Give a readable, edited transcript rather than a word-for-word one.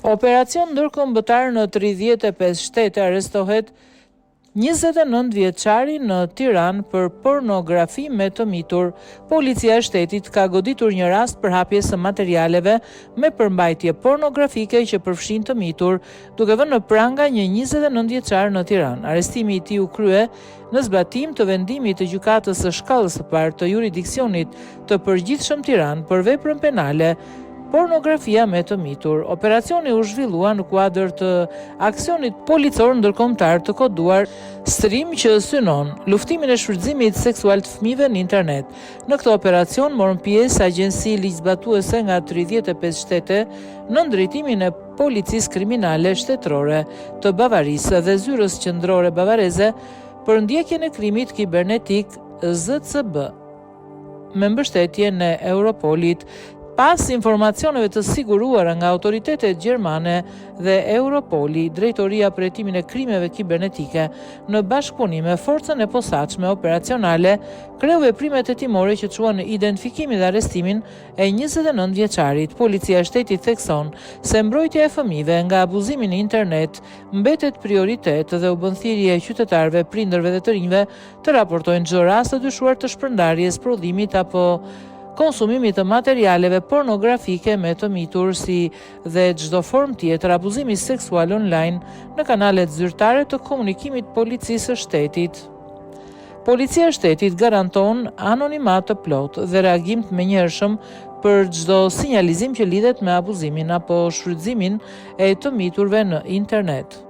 Operacion ndërkombëtar në 35 shtete arrestohet 29 vjeçari në Tiranë për pornografi me të mitur. Policia e shtetit ka goditur një rast për hapjes së materialeve me përmbajtje pornografike që përfshin të mitur, duke vënë në pranga një 29 vjeçar në Tiranë. Arrestimi i tij u krye në zbatim të vendimit të gjykatës së shkallës së parë të jurisdiksionit të përgjithshëm Tiranë për veprën penale pornografia me të mitur. Operacioni u zhvillua në kuadër të aksionit policor ndërkombëtar të koduar Strim që synon luftimin e shfrytëzimit seksual të fëmijëve në internet. Në këtë operacion morën pjesë agjenci ligjzbatuese nga 35 shtete në drejtimin e policisë kriminale shtetërore të Bavarisë dhe zyrës qendrore bavareze për ndjekjen e krimit kibernetik ZCB me mbështetjen e Europolit. Pas informacioneve të siguruara nga autoritetet gjermane dhe Europoli, Drejtoria për hetimin e krimeve kibernetike në bashkëpunim me forcën e posaçme operacionale kreu veprimet hetimore që çuan në identifikimin dhe arrestimin e 29 vjeçarit. Policia e shtetit thekson se mbrojtja e fëmijëve nga abuzimi në internet mbetet prioritet dhe u bën thirrje qytetarëve, prindërve dhe të rinjve të raportojnë çdo rast të dyshuar të shpërndarjes, prodhimit apo konsumimit të materialeve pornografike me të mitur, si dhe çdo formë tjetër abuzimi seksual online në kanalet zyrtare të komunikimit policisë së shtetit. Policia e shtetit garanton anonimat të plotë dhe reagim të menjëhershëm për çdo sinjalizim që lidhet me abuzimin apo shfrytëzimin e të miturve në internet.